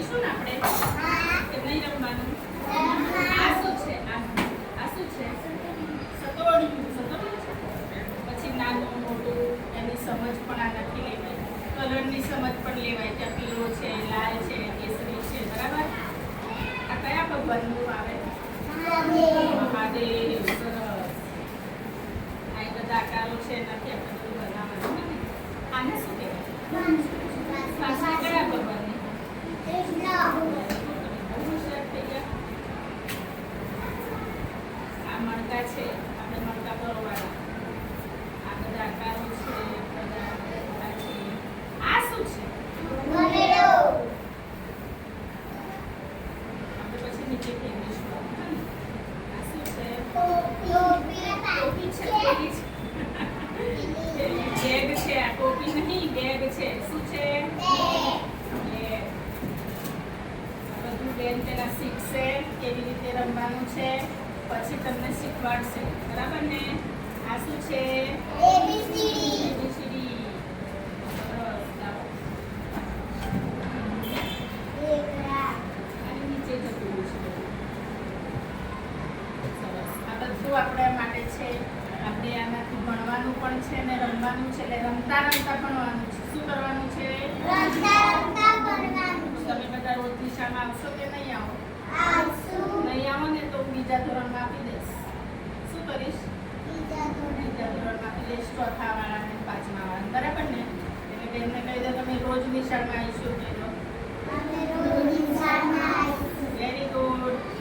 રમીશું ને આપણે કે નહીં રમવાનું? આ શું છે? આ શું છે? સતોડિયું છે. પછી નાનું મોટું એની સમજ પણ આ લખી લેવાય. કલરની સમજ પણ લેવાય. ત્યાં પીળો છે, લાલ છે, કેસરી છે, બરાબર? આ કયા ભગવાનનું આવે? મહાદેવ. સરસ. આ બધા આકારો છે નથી આપણે બધું બનાવવાનું ને. આને શું કહેવાય? પાછા કયા ભગવાનની? આ મણકા છે. આપણે મણકા ભરવાના. આ બધા આકારો છે. બધા આ છે. આ શું છે? આપણે પછી નીચે ફેરવીશું. આ શું છે? ટોપી છે. બેગ છે. આ ટોપી નહીં, બેગ છે. શું છે? બેગ. બધું બેન તેના શીખશે કેવી રીતે રમવાનું છે. પછી તમને શીખવાડશે, બરાબર ને? આ શું છે? ABCD. સરસ. લાવો. આની નીચે જતું છે. સરસ. આ બધું આપણા માટે છે. આપણે આનાથી ભણવાનું પણ છે ને રમવાનું છે. એટલે રમતા રમતા ભણવાનું છે. શું કરવાનું છે? તમે બધા રોજ નિશાળમાં આવશો કે નહીં આવો? નહીં આવો ને તો હું બીજા ધોરણમાં આપી દઈશ. શું કરીશ? બીજા ધોરણમાં આપી દઈશ. ચોથા વાળા ને પાંચમા વાળા, બરાબર ને? એટલે બેનને કહી દો તમે રોજ નિશાળમાં આવીશું. Very good.